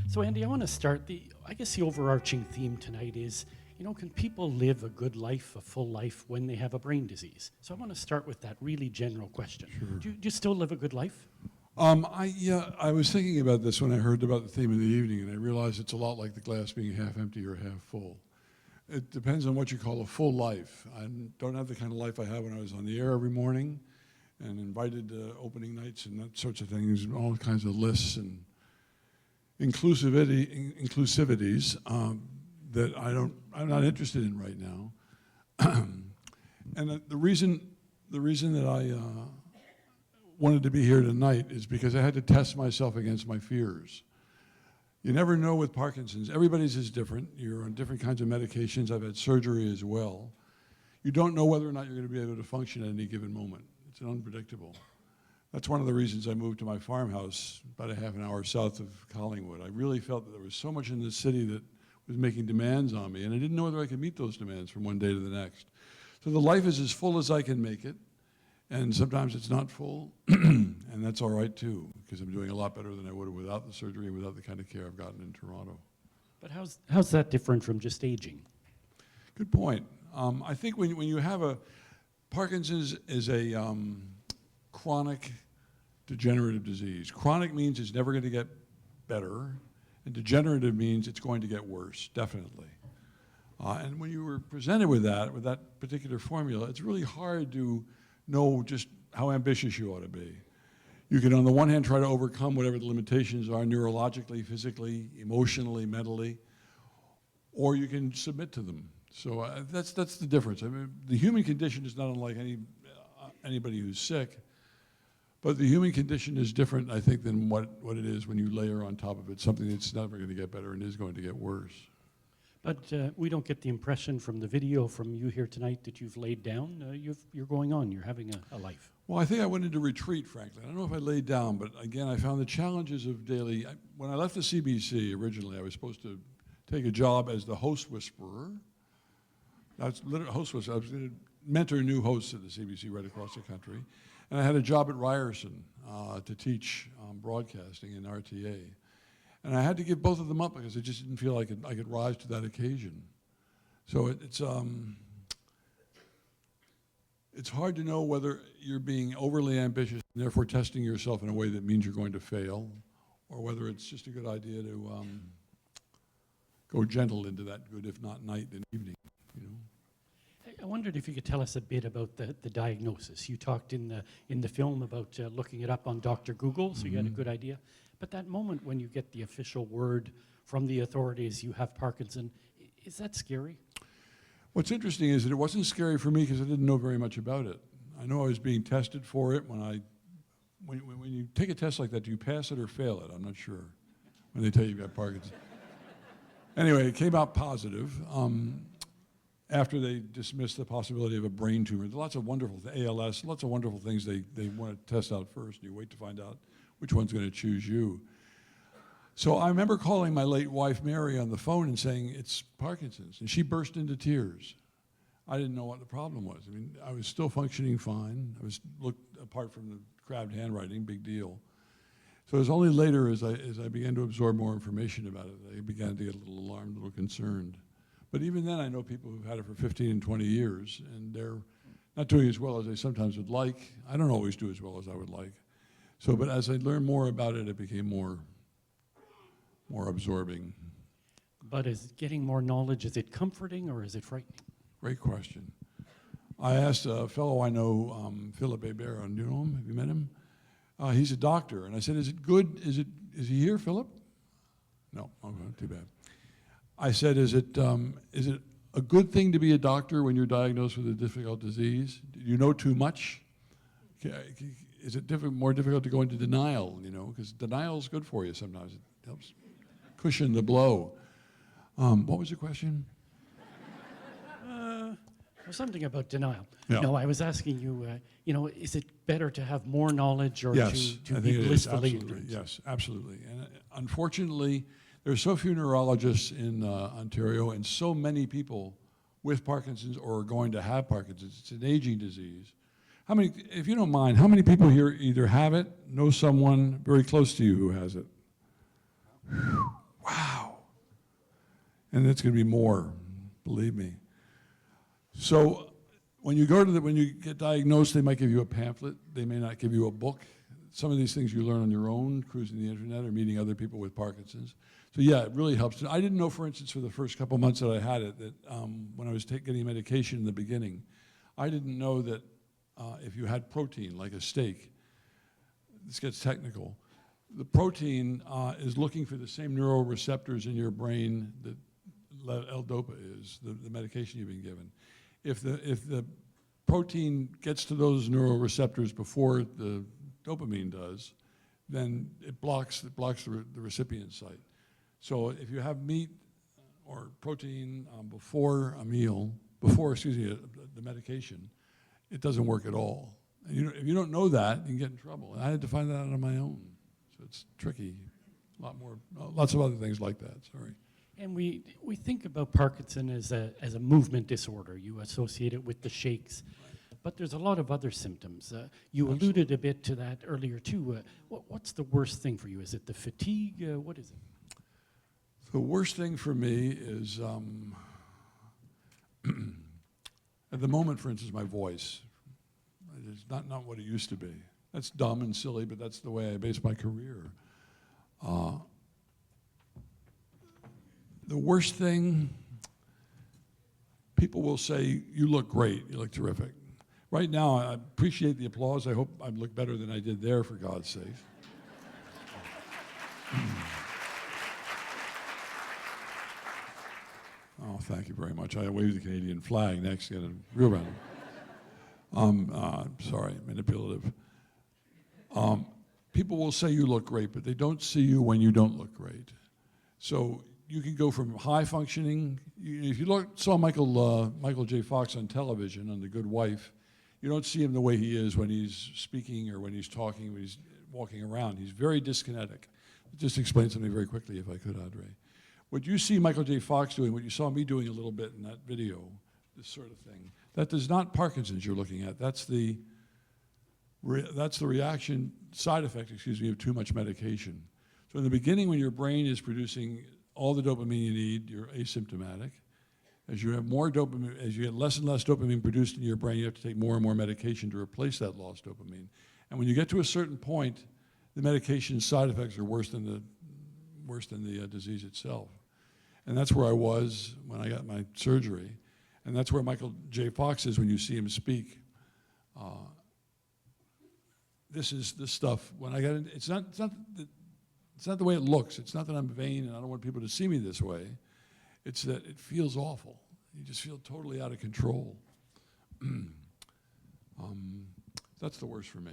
So Andy, I want to start I guess the overarching theme tonight is, can people live a good life, a full life, when they have a brain disease? So I want to start with that really general question. Sure. Do you still live a good life? I was thinking about this when I heard about the theme of the evening, and I realized it's a lot like the glass being half empty or half full. It depends on what you call a full life. I don't have the kind of life I had when I was on the air every morning and invited to opening nights and that sorts of things, all kinds of lists and inclusivities that I'm not interested in right now. And the reason that I wanted to be here tonight is because I had to test myself against my fears. You never know with Parkinson's. Everybody's is different. You're on different kinds of medications. I've had surgery as well. You don't know whether or not you're going to be able to function at any given moment. It's unpredictable. That's one of the reasons I moved to my farmhouse about a half an hour south of Collingwood. I really felt that there was so much in the city that was making demands on me, and I didn't know whether I could meet those demands from one day to the next. So the life is as full as I can make it, and sometimes it's not full, and that's all right too, because I'm doing a lot better than I would have without the surgery and without the kind of care I've gotten in Toronto. But how's that different from just aging? Good point. I think when you have Parkinson's is a chronic degenerative disease. Chronic means it's never going to get better, and degenerative means it's going to get worse, definitely. And when you were presented with that particular formula, it's really hard to know just how ambitious you ought to be. You can, on the one hand, try to overcome whatever the limitations are neurologically, physically, emotionally, mentally, or you can submit to them. So that's the difference. I mean, the human condition is not unlike anybody who's sick, but the human condition is different, I think, than what it is when you layer on top of it something that's never going to get better and is going to get worse. But we don't get the impression from the video from you here tonight that you've laid down. You're going on. You're having a life. Well, I think I went into retreat, frankly. I don't know if I laid down, but again, I found the challenges of daily. When I left the CBC originally, I was supposed to take a job as the host whisperer. That's literally host whisperer. I was going to mentor new hosts at the CBC right across the country. And I had a job at Ryerson to teach broadcasting in RTA. And I had to give both of them up because I just didn't feel I could rise to that occasion. So it's hard to know whether you're being overly ambitious and therefore testing yourself in a way that means you're going to fail, or whether it's just a good idea to go gentle into that good, if not night and evening, I wondered if you could tell us a bit about the diagnosis. You talked in the film about looking it up on Dr. Google, so you had a good idea. But that moment when you get the official word from the authorities you have Parkinson, is that scary? What's interesting is that it wasn't scary for me because I didn't know very much about it. I know I was being tested for it when you take a test like that, do you pass it or fail it? I'm not sure when they tell you you've got Parkinson. Anyway, it came out positive. After they dismissed the possibility of a brain tumor. There's lots of wonderful ALS, lots of wonderful things they want to test out first. You wait to find out which one's going to choose you. So I remember calling my late wife, Mary, on the phone and saying, it's Parkinson's. And she burst into tears. I didn't know what the problem was. I mean, I was still functioning fine. I was looked apart from the crabbed handwriting, big deal. So it was only later as I began to absorb more information about it, I began to get a little alarmed, a little concerned. But even then, I know people who've had it for 15 and 20 years, and they're not doing as well as they sometimes would like. I don't always do as well as I would like. So, but as I learned more about it, it became more absorbing. But is getting more knowledge, is it comforting or is it frightening? Great question. I asked a fellow I know, Philip Hébert, do you know him? Have you met him? He's a doctor, and I said, is it good? Is he here, Philip? No, okay, too bad. I said, is it a good thing to be a doctor when you're diagnosed with a difficult disease? Do you know too much? Is it more difficult to go into denial, because denial is good for you sometimes. It helps cushion the blow. What was the question? Something about denial. Yeah. No, I was asking you, is it better to have more knowledge or yes, to be blissfully ignorant? Yes, absolutely. And unfortunately, there are so few neurologists in Ontario and so many people with Parkinson's or are going to have Parkinson's. It's an aging disease. How many, if you don't mind, how many people here either have it, know someone very close to you who has it? And it's going to be more, believe me. So when you get diagnosed, they might give you a pamphlet. They may not give you a book. Some of these things you learn on your own, cruising the internet or meeting other people with Parkinson's. So yeah, it really helps. I didn't know, for instance, for the first couple months that I had it, that when I was getting medication in the beginning, I didn't know that if you had protein, like a steak, this gets technical, the protein is looking for the same neuroreceptors in your brain that L-DOPA is, the medication you've been given. If the protein gets to those neuroreceptors before the dopamine does, then it blocks the recipient site. So if you have meat or protein before a meal, the medication, it doesn't work at all. And if you don't know that, you can get in trouble. And I had to find that out on my own. So it's tricky. Lots of other things like that, sorry. And we think about Parkinson as a movement disorder. You associate it with the shakes. But there's a lot of other symptoms. You alluded a bit to that earlier too. What's the worst thing for you? Is it the fatigue? What is it? The worst thing for me is, at the moment, for instance, my voice. It's not what it used to be. That's dumb and silly, but that's the way I base my career. The worst thing, people will say, you look great, you look terrific. Right now, I appreciate the applause. I hope I look better than I did there, for God's sake. Oh, thank you very much. I waved the Canadian flag next, get a real round. Sorry, manipulative. People will say you look great, but they don't see you when you don't look great. So you can go from high functioning. If you saw Michael J. Fox on television on The Good Wife, you don't see him the way he is when he's speaking or when he's talking, when he's walking around. He's very dyskinetic. Just explain something very quickly, if I could, André. What you see Michael J. Fox doing, what you saw me doing a little bit in that video, this sort of thing, that is not Parkinson's you're looking at. That's the reaction, side effect, of too much medication. So in the beginning, when your brain is producing all the dopamine you need, you're asymptomatic. As you have more dopamine, as you get less and less dopamine produced in your brain, you have to take more and more medication to replace that lost dopamine. And when you get to a certain point, the medication side effects are worse than the disease itself. And that's where I was when I got my surgery. And that's where Michael J. Fox is when you see him speak. This stuff, when I got in, it's not the way it looks. It's not that I'm vain and I don't want people to see me this way. It's that it feels awful. You just feel totally out of control. That's the worst for me.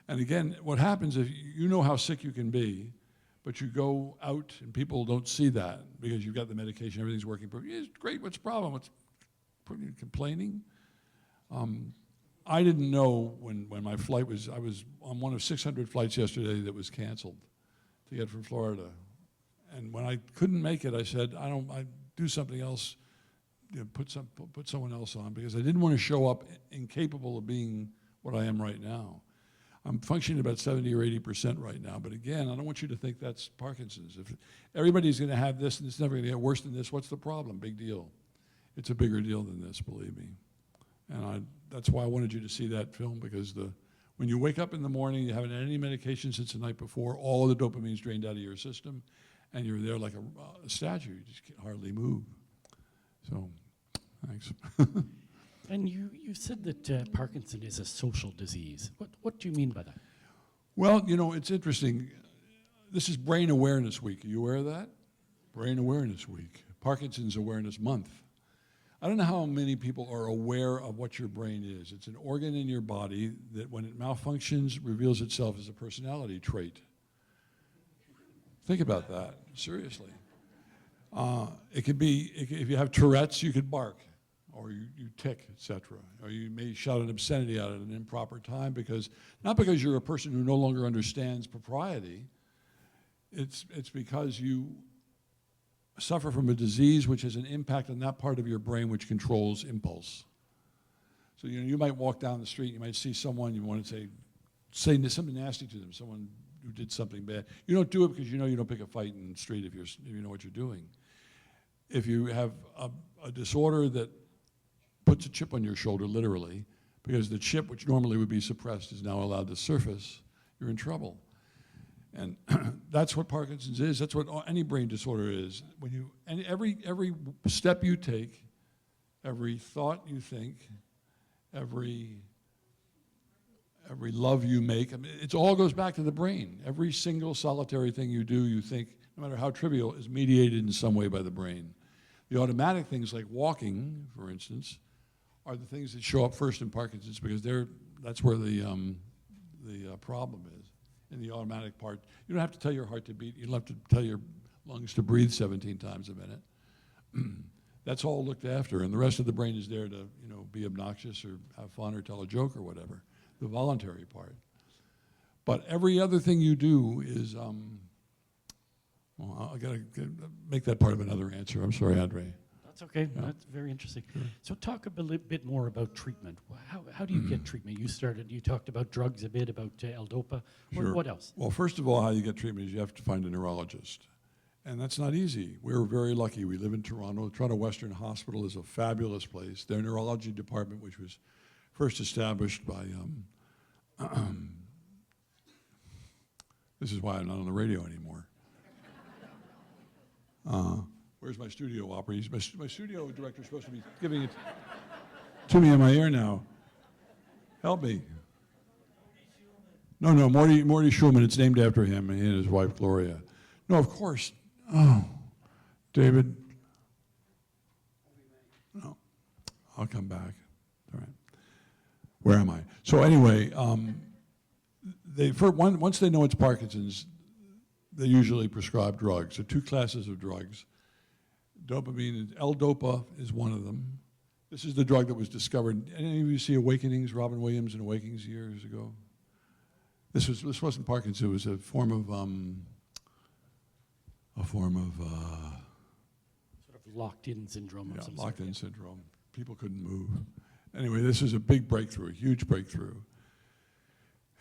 And again, what happens if you know how sick you can be, but you go out and people don't see that because you've got the medication, everything's working perfectly. It's great, what's the problem? What's complaining? I didn't know when my flight was, I was on one of 600 flights yesterday that was canceled to get from Florida. And when I couldn't make it, I said, I do something else, put someone else on, because I didn't want to show up incapable of being what I am right now. I'm functioning about 70 or 80% right now, but again, I don't want you to think that's Parkinson's. If everybody's going to have this and it's never going to get worse than this, what's the problem? Big deal. It's a bigger deal than this, believe me. And that's why I wanted you to see that film, because when you wake up in the morning, you haven't had any medication since the night before, all of the dopamine's drained out of your system, and you're there like a statue. You just can't hardly move. So, thanks. And you said that Parkinson is a social disease. What do you mean by that? Well, it's interesting. This is Brain Awareness Week. Are you aware of that? Brain Awareness Week. Parkinson's Awareness Month. I don't know how many people are aware of what your brain is. It's an organ in your body that when it malfunctions, reveals itself as a personality trait. Think about that, seriously. It could be, if you have Tourette's, you could bark, or you tick, etc. Or you may shout an obscenity out at an improper time, not because you're a person who no longer understands propriety, it's because you suffer from a disease which has an impact on that part of your brain which controls impulse. So you might walk down the street, you might see someone, you want to say something nasty to them, someone who did something bad. You don't do it because you know you don't pick a fight in the street if you know what you're doing. if you have a disorder that puts a chip on your shoulder, literally, because the chip, which normally would be suppressed, is now allowed to surface, you're in trouble. And that's what Parkinson's is. That's what any brain disorder is. When you, and every step you take, every thought you think, every love you make, I mean, it all goes back to the brain. Every single solitary thing you do, you think, no matter how trivial, is mediated in some way by the brain. The automatic things like walking, for instance, are the things that show up first in Parkinson's because that's where the problem is. In the automatic part, you don't have to tell your heart to beat. You don't have to tell your lungs to breathe 17 times a minute. That's all looked after, and the rest of the brain is there to, be obnoxious or have fun or tell a joke or whatever. The voluntary part. But every other thing you do is, well, I gotta make that part of another answer. I'm sorry, André. That's okay. Yeah. That's very interesting. Sure. So talk a bit more about treatment. How do you get treatment? You talked about drugs a bit, about L-DOPA. Sure. What else? Well, first of all, how you get treatment is you have to find a neurologist. And that's not easy. We're very lucky. We live in Toronto. Toronto Western Hospital is a fabulous place. Their neurology department, which was first established by, this is why I'm not on the radio anymore. Where's my studio operator? My studio director is supposed to be giving it to me in my ear now. Help me. No, Morty Schulman. It's named after him and his wife, Gloria. No, of course. Oh, David. No, I'll come back. All right. Where am I? So anyway, once they know it's Parkinson's, they usually prescribe drugs. There are two classes of drugs. Dopamine, L-DOPA is one of them. This is the drug that was discovered. Any of you see Awakenings, Robin Williams in Awakenings years ago? This wasn't Parkinson's. It was a form of Sort of locked-in syndrome. Yeah, of some locked-in sort. syndrome. People couldn't move. Anyway, this is a big breakthrough, a huge breakthrough.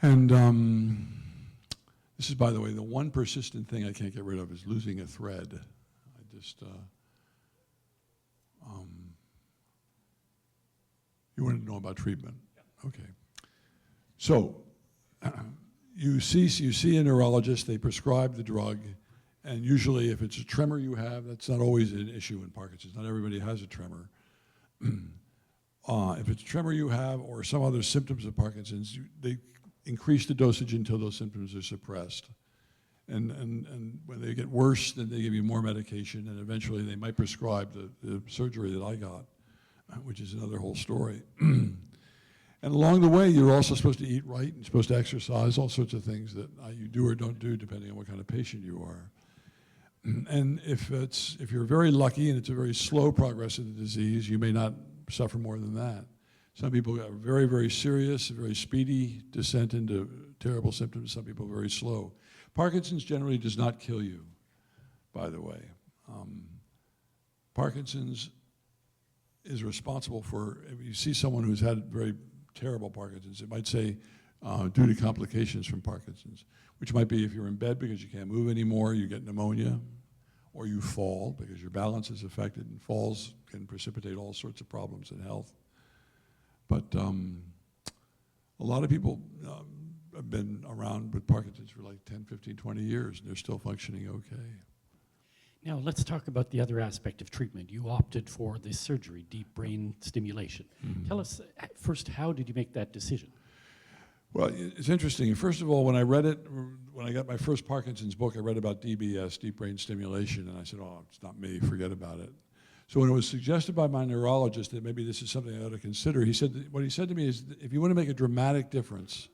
And this is, by the way, the one persistent thing I can't get rid of is losing a thread. I just, you wanted to know about treatment? Yeah. Okay. So, you see a neurologist, they prescribe the drug, and usually if it's a tremor you have, that's not always an issue in Parkinson's. Not everybody has a tremor. If it's a tremor you have or some other symptoms of Parkinson's, they increase the dosage until those symptoms are suppressed. And when they get worse, then they give you more medication, and eventually they might prescribe the surgery that I got, which is another whole story. And along the way, you're also supposed to eat right, and supposed to exercise, all sorts of things that you do or don't do depending on what kind of patient you are. And if you're very lucky and it's a very slow progress of the disease, you may not suffer more than that. Some people have very, very serious, very speedy descent into terrible symptoms. Some people very slow. Parkinson's generally does not kill you, by the way. Parkinson's is responsible for, if you see someone who's had very terrible Parkinson's, it might say due to complications from Parkinson's, which might be if you're in bed because you can't move anymore, you get pneumonia, or you fall because your balance is affected, and falls can precipitate all sorts of problems in health. But a lot of people have been around with Parkinson's for like 10, 15, 20 years, and they're still functioning okay. Now, let's talk about the other aspect of treatment. You opted for this surgery, deep brain stimulation. Mm-hmm. Tell us, first, how did you make that decision? Well, it's interesting. First of all, when I read it, when I got my first Parkinson's book, I read about DBS, deep brain stimulation, and I said, oh, it's not me, forget about it. So when it was suggested by my neurologist that maybe this is something I ought to consider, what he said to me is, if you want to make a dramatic difference,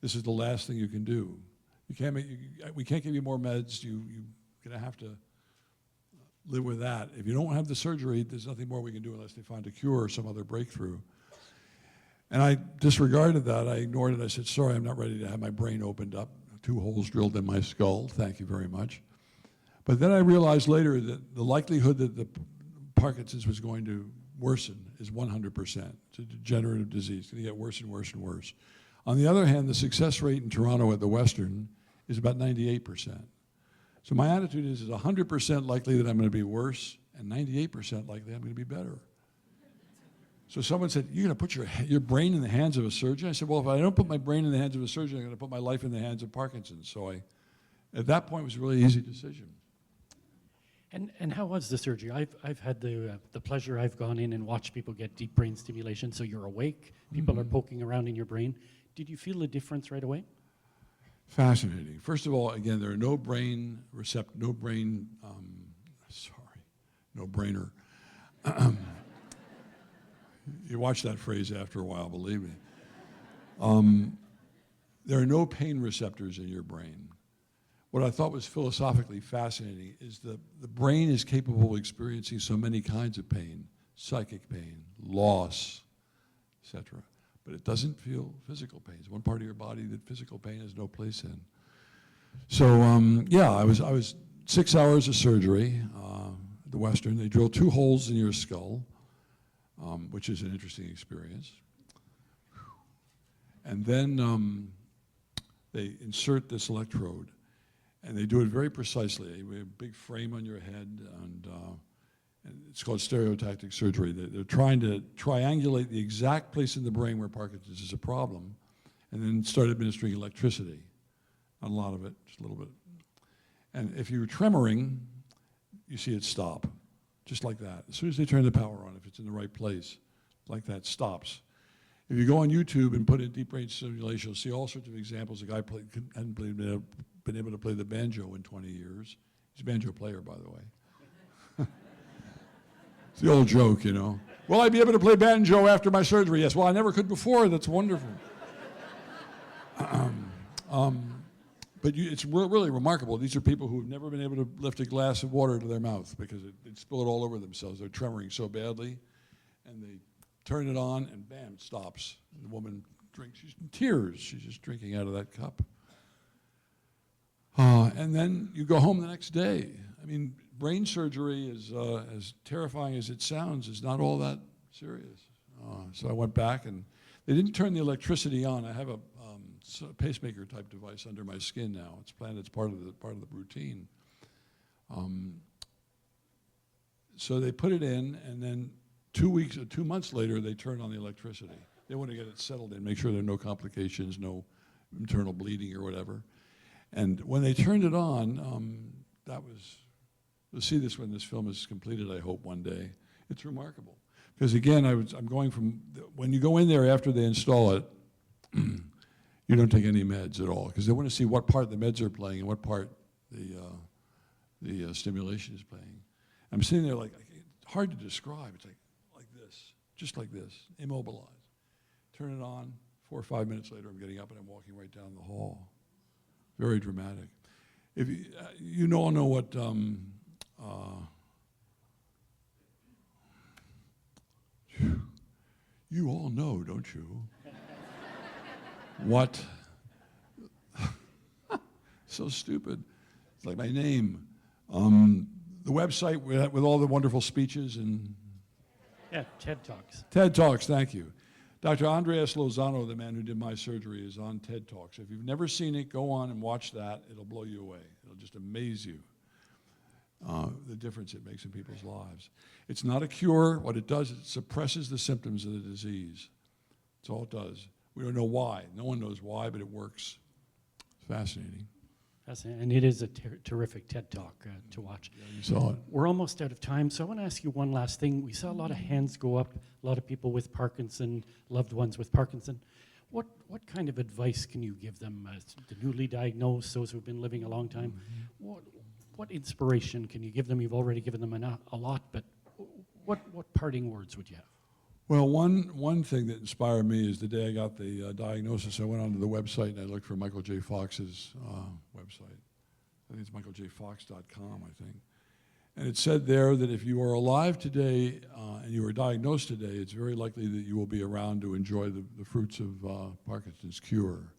this is the last thing you can do. We can't give you more meds. You're going to have to live with that. If you don't have the surgery, there's nothing more we can do unless they find a cure or some other breakthrough. And I disregarded that. I ignored it. I said, sorry, I'm not ready to have my brain opened up. 2 holes drilled in my skull. Thank you very much. But then I realized later that the likelihood that the Parkinson's was going to worsen is 100%. It's a degenerative disease. It's going to get worse and worse and worse. On the other hand, the success rate in Toronto at the Western is about 98%. So my attitude is it's 100% likely that I'm going to be worse, and 98% likely I'm going to be better. So someone said, you're going to put your brain in the hands of a surgeon? I said, well, if I don't put my brain in the hands of a surgeon, I'm going to put my life in the hands of Parkinson's. So at that point, it was a really easy decision. And how was the surgery? I've had the pleasure, I've gone in and watched people get deep brain stimulation, so you're awake, people are poking around in your brain. Did you feel the difference right away? Fascinating. First of all, again, there are no brainer. You watch that phrase after a while, believe me. There are no pain receptors in your brain. What I thought was philosophically fascinating is the brain is capable of experiencing so many kinds of pain, psychic pain, loss, etc. But it doesn't feel physical pain. It's one part of your body that physical pain has no place in. So yeah, I was 6 hours of surgery at the Western. They drill 2 holes in your skull, which is an interesting experience. And then they insert this electrode. And they do it very precisely. They have a big frame on your head, and it's called stereotactic surgery. They're trying to triangulate the exact place in the brain where Parkinson's is a problem, and then start administering electricity. Not a lot of it, just a little bit. And if you're tremoring, you see it stop, just like that. As soon as they turn the power on, if it's in the right place, like that, stops. If you go on YouTube and put in deep brain stimulation, you'll see all sorts of examples. A guy hadn't been able to play the banjo in 20 years. He's a banjo player, by the way. It's the old joke, you know. Will I be able to play banjo after my surgery? Yes. Well, I never could before. That's wonderful. But it's really remarkable. These are people who have never been able to lift a glass of water to their mouth because they'd spill it all over themselves. They're tremoring so badly, and they turn it on, and bam, it stops. And the woman drinks. She's in tears. She's just drinking out of that cup. And then you go home the next day. I mean, brain surgery is as terrifying as it sounds, is not all that serious. So I went back, and they didn't turn the electricity on. I have a pacemaker type device under my skin now. It's planned. It's part of the routine. So they put it in, and then 2 months later, they turned on the electricity. They want to get it settled in, make sure there are no complications, no internal bleeding or whatever. And when they turned it on, you'll see this when this film is completed, I hope, one day. It's remarkable. Because again, I'm going from, when you go in there after they install it, you don't take any meds at all, because they want to see what part the meds are playing and what part the stimulation is playing. I'm sitting there like, it's hard to describe. It's like this, just like this, immobilized. Turn it on, 4 or 5 minutes later, I'm getting up and I'm walking right down the hall. Very dramatic. If you all know what you all know, don't you? What? So stupid. It's like my name. The website with all the wonderful speeches and. Yeah, TED Talks. TED Talks, thank you. Dr. Andreas Lozano, the man who did my surgery, is on TED Talks. If you've never seen it, go on and watch that. It'll blow you away. It'll just amaze you, the difference it makes in people's lives. It's not a cure. What it does is it suppresses the symptoms of the disease. That's all it does. We don't know why. No one knows why, but it works. It's fascinating. And it is a terrific TED Talk to watch. Yeah, you saw it. We're almost out of time, so I want to ask you one last thing. We saw a lot of hands go up, a lot of people with Parkinson, loved ones with Parkinson. What kind of advice can you give them, the newly diagnosed, those who've been living a long time? What inspiration can you give them? You've already given them a lot, but what parting words would you have? Well, one thing that inspired me is the day I got the diagnosis, I went onto the website and I looked for Michael J. Fox's website. I think it's michaeljfox.com, I think. And it said there that if you are alive today and you are diagnosed today, it's very likely that you will be around to enjoy the fruits of Parkinson's cure.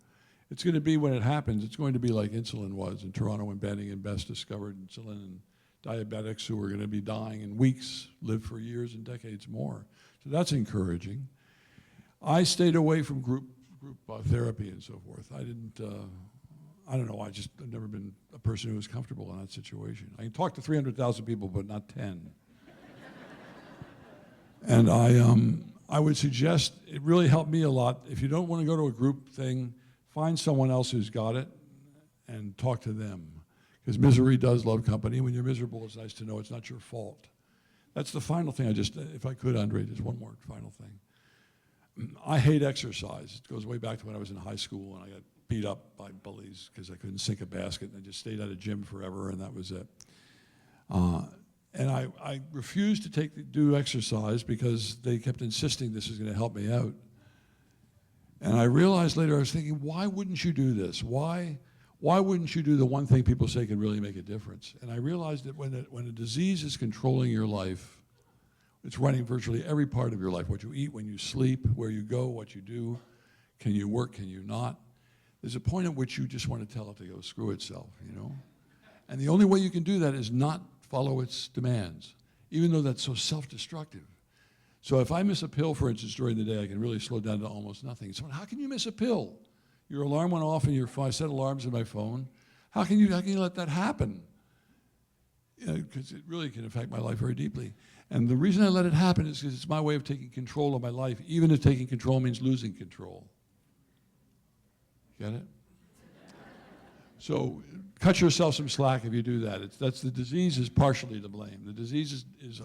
It's going to be, when it happens, it's going to be like insulin was in Toronto when Banning and Best discovered insulin, and diabetics who are going to be dying in weeks live for years and decades more. So that's encouraging. I stayed away from group therapy and so forth. I don't know, I've never been a person who was comfortable in that situation. I can talk to 300,000 people, but not 10. And I would suggest, it really helped me a lot, if you don't want to go to a group thing, find someone else who's got it and talk to them. Because misery does love company. When you're miserable, it's nice to know it's not your fault. That's the final thing. If I could, Andre, just one more final thing. I hate exercise. It goes way back to when I was in high school and I got beat up by bullies because I couldn't sink a basket, and I just stayed at a gym forever, and that was it. And I refused to do exercise because they kept insisting this was going to help me out. And I realized later, I was thinking, why wouldn't you do this? Why wouldn't you do the one thing people say can really make a difference? And I realized that when a disease is controlling your life, it's running virtually every part of your life, what you eat, when you sleep, where you go, what you do, can you work, can you not? There's a point at which you just want to tell it to go screw itself, you know? And the only way you can do that is not follow its demands, even though that's so self-destructive. So if I miss a pill, for instance, during the day, I can really slow down to almost nothing. So how can you miss a pill? Your alarm went off and I set alarms in my phone. How can you let that happen? Because it really can affect my life very deeply. And the reason I let it happen is because it's my way of taking control of my life, even if taking control means losing control. Get it? So cut yourself some slack if you do that. That's the disease is partially to blame. The disease is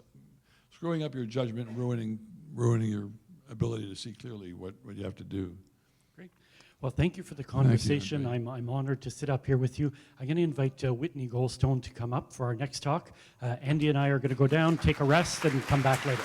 screwing up your judgment, ruining your ability to see clearly what you have to do. Great. Well, thank you for the conversation. I'm honored to sit up here with you. I'm going to invite Whitney Goldstone to come up for our next talk. Andy and I are going to go down, take a rest, and come back later.